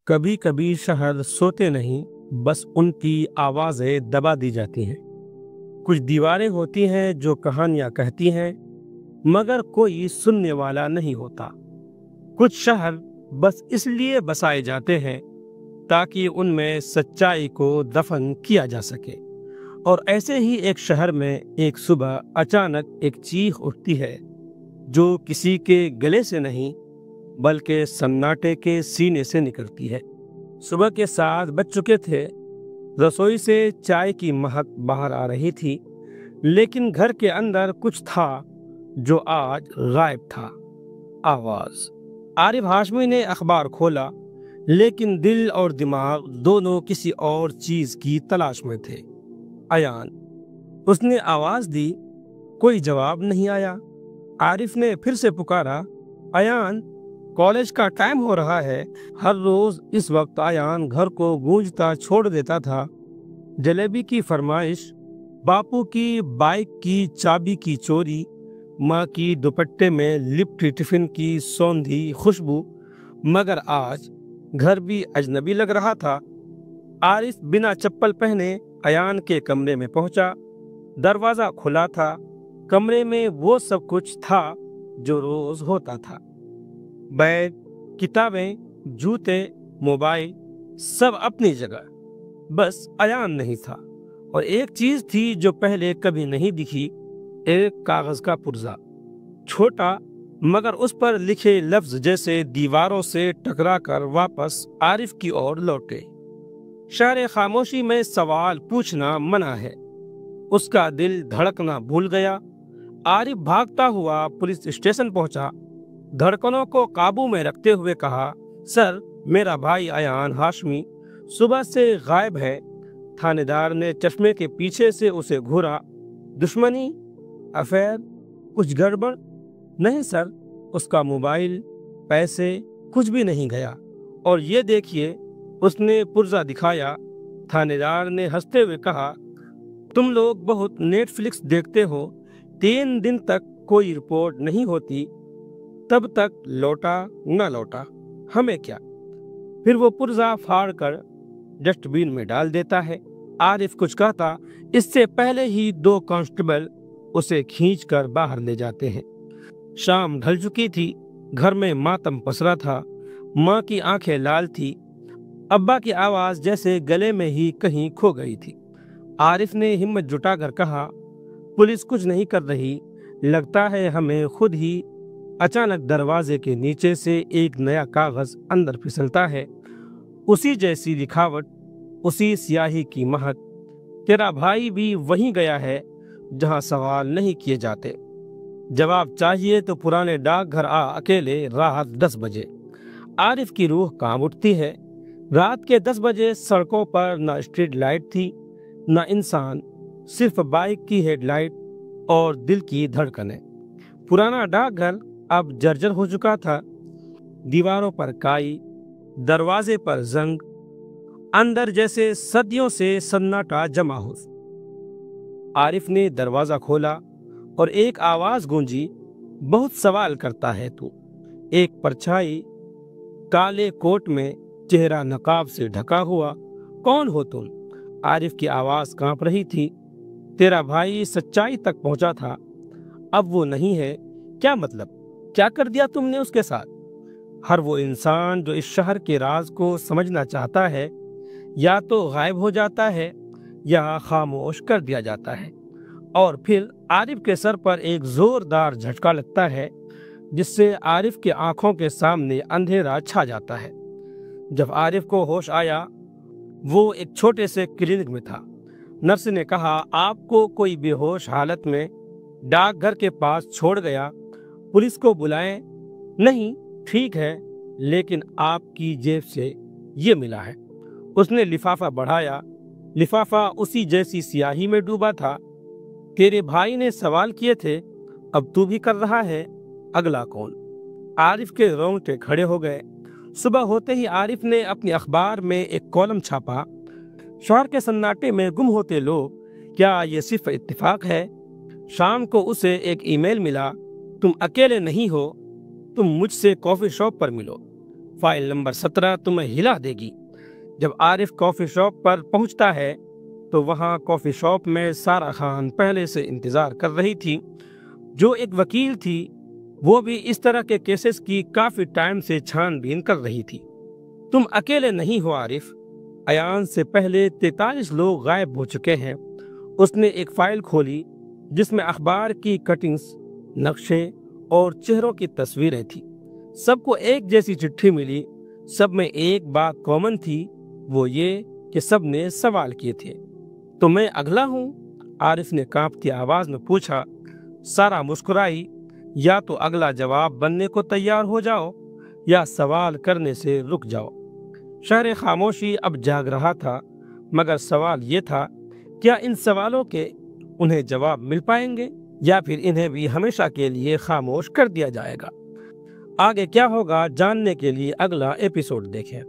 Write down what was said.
کبھی کبھی شہر سوتے نہیں، بس ان کی آوازیں دبا دی جاتی ہیں۔ کچھ دیواریں ہوتی ہیں جو کہانیاں کہتی ہیں، مگر کوئی سننے والا نہیں ہوتا۔ کچھ شہر بس اس لیے بسائے جاتے ہیں تاکہ ان میں سچائی کو دفن کیا جا سکے۔ اور ایسے ہی ایک شہر میں ایک صبح اچانک ایک چیخ اٹھتی ہے جو کسی کے گلے سے نہیں بلکہ سناٹے کے سینے سے نکلتی ہے۔ صبح کے 7 بج چکے تھے، رسوئی سے چائے کی مہک باہر آ رہی تھی، لیکن گھر کے اندر کچھ تھا جو آج غائب تھا۔ آواز۔ عارف ہاشمی نے اخبار کھولا، لیکن دل اور دماغ دونوں کسی اور چیز کی تلاش میں تھے۔ ایان۔ اس نے آواز دی، کوئی جواب نہیں آیا۔ عارف نے پھر سے پکارا، ایان، کالج کا ٹائم ہو رہا ہے۔ ہر روز اس وقت ایان گھر کو گونجتا چھوڑ دیتا تھا۔ جلیبی کی فرمائش، باپو کی بائک کی چابی کی چوری، ماں کی دوپٹے میں لپٹی ٹفن کی سوندھی خوشبو، مگر آج گھر بھی اجنبی لگ رہا تھا۔ عارف بنا چپل پہنے ایان کے کمرے میں پہنچا۔ دروازہ کھلا تھا۔ کمرے میں وہ سب کچھ تھا جو روز ہوتا تھا۔ بیگ، کتابیں، جوتے، موبائل، سب اپنی جگہ، بس ایان نہیں تھا۔ اور ایک چیز تھی جو پہلے کبھی نہیں دکھی، ایک کاغذ کا پرزہ، چھوٹا مگر اس پر لکھے لفظ جیسے دیواروں سے ٹکرا کر واپس عارف کی اور لوٹے۔ شہر خاموشی میں سوال پوچھنا منع ہے۔ اس کا دل دھڑکنا بھول گیا۔ عارف بھاگتا ہوا پولیس اسٹیشن پہنچا۔ دھڑکنوں کو قابو میں رکھتے ہوئے کہا، سر، میرا بھائی ایان ہاشمی صبح سے غائب ہے۔ تھانے دار نے چشمے کے پیچھے سے اسے گھورا۔ دشمنی، افیئر، کچھ گڑبڑ؟ نہیں سر، اس کا موبائل، پیسے، کچھ بھی نہیں گیا۔ اور یہ دیکھیے، اس نے پرزہ دکھایا۔ تھانے دار نے ہنستے ہوئے کہا، تم لوگ بہت نیٹ فلکس دیکھتے ہو، 3 دن تک کوئی رپورٹ نہیں ہوتی، تب تک لوٹا نہ لوٹا، ہمیں کیا؟ پھر وہ پرزہ پھاڑ کر ڈسٹ بین میں ڈال دیتا ہے۔ عارف کچھ کہتا، اس سے پہلے ہی 2 کانسٹیبل اسے کھینچ کر باہر لے جاتے ہیں۔ شام ڈھل چکی تھی۔ گھر میں ماتم پسرا تھا۔ ماں کی آنکھیں لال تھی۔ ابا کی آواز جیسے گلے میں ہی کہیں کھو گئی تھی۔ عارف نے ہمت جٹا کر کہا، پولیس کچھ نہیں کر رہی، لگتا ہے ہمیں خود ہی۔ اچانک دروازے کے نیچے سے ایک نیا کاغذ اندر پھسلتا ہے، اسی جیسی لکھاوٹ، اسی سیاہی کی مہک۔ تیرا بھائی بھی وہیں گیا ہے جہاں سوال نہیں کیے جاتے۔ جواب چاہیے تو پرانے ڈاک گھر آ اکیلے رات 10 بجے۔ عارف کی روح کانپ اٹھتی ہے۔ رات کے 10 بجے سڑکوں پر نہ اسٹریٹ لائٹ تھی، نہ انسان، صرف بائک کی ہیڈ لائٹ اور دل کی دھڑکنیں۔ پرانا ڈاک گھر اب جرجر ہو چکا تھا۔ دیواروں پر کائی، دروازے پر زنگ، اندر جیسے صدیوں سے سناٹا جمع ہو۔ عارف نے دروازہ کھولا اور ایک آواز گونجی، بہت سوال کرتا ہے تو۔ ایک پرچھائی، کالے کوٹ میں، چہرہ نقاب سے ڈھکا ہوا، کون ہو تم؟ عارف کی آواز کانپ رہی تھی، تیرا بھائی سچائی تک پہنچا تھا، اب وہ نہیں ہے۔ کیا مطلب؟ کیا کر دیا تم نے اس کے ساتھ؟ ہر وہ انسان جو اس شہر کے راز کو سمجھنا چاہتا ہے، یا تو غائب ہو جاتا ہے یا خاموش کر دیا جاتا ہے۔ اور پھر عارف کے سر پر ایک زوردار جھٹکا لگتا ہے، جس سے عارف کی آنکھوں کے سامنے اندھیرا چھا جاتا ہے۔ جب عارف کو ہوش آیا، وہ ایک چھوٹے سے کلینک میں تھا۔ نرس نے کہا، آپ کو کوئی بے ہوش حالت میں ڈاک گھر کے پاس چھوڑ گیا، پولیس کو بلائیں۔ نہیں، ٹھیک ہے، لیکن آپ کی جیب سے یہ ملا ہے۔ اس نے لفافہ بڑھایا۔ لفافہ اسی جیسی سیاہی میں ڈوبا تھا۔ تیرے بھائی نے سوال کیے تھے، اب تو بھی کر رہا ہے، اگلا کون؟ عارف کے رونگٹے کھڑے ہو گئے۔ صبح ہوتے ہی عارف نے اپنی اخبار میں ایک کالم چھاپا، شہر کے سناٹے میں گم ہوتے لوگ، کیا یہ صرف اتفاق ہے؟ شام کو اسے ایک ای میل ملا، تم اکیلے نہیں ہو، تم مجھ سے کافی شاپ پر ملو۔ فائل نمبر 17 تمہیں ہلا دے گی۔ جب عارف کافی شاپ پر پہنچتا ہے تو وہاں کافی شاپ میں سارا خان پہلے سے انتظار کر رہی تھی، جو ایک وکیل تھی۔ وہ بھی اس طرح کے کیسز کی کافی ٹائم سے چھان بین کر رہی تھی۔ تم اکیلے نہیں ہو عارف، ایان سے پہلے 43 لوگ غائب ہو چکے ہیں۔ اس نے ایک فائل کھولی جس میں اخبار کی کٹنگز، نقشے اور چہروں کی تصویریں تھیں۔ سب کو ایک جیسی چٹھی ملی، سب میں ایک بات کامن تھی، وہ یہ کہ سب نے سوال کیے تھے، تو میں اگلا ہوں؟ عارف نے کانپتی آواز میں پوچھا۔ سارا مسکرائی۔ یا تو اگلا جواب بننے کو تیار ہو جاؤ یا سوال کرنے سے رک جاؤ۔ شہر خاموشی اب جاگ رہا تھا، مگر سوال یہ تھا، کیا ان سوالوں کے انہیں جواب مل پائیں گے یا پھر انہیں بھی ہمیشہ کے لیے خاموش کر دیا جائے گا؟ آگے کیا ہوگا جاننے کے لیے اگلا ایپیسوڈ دیکھیں۔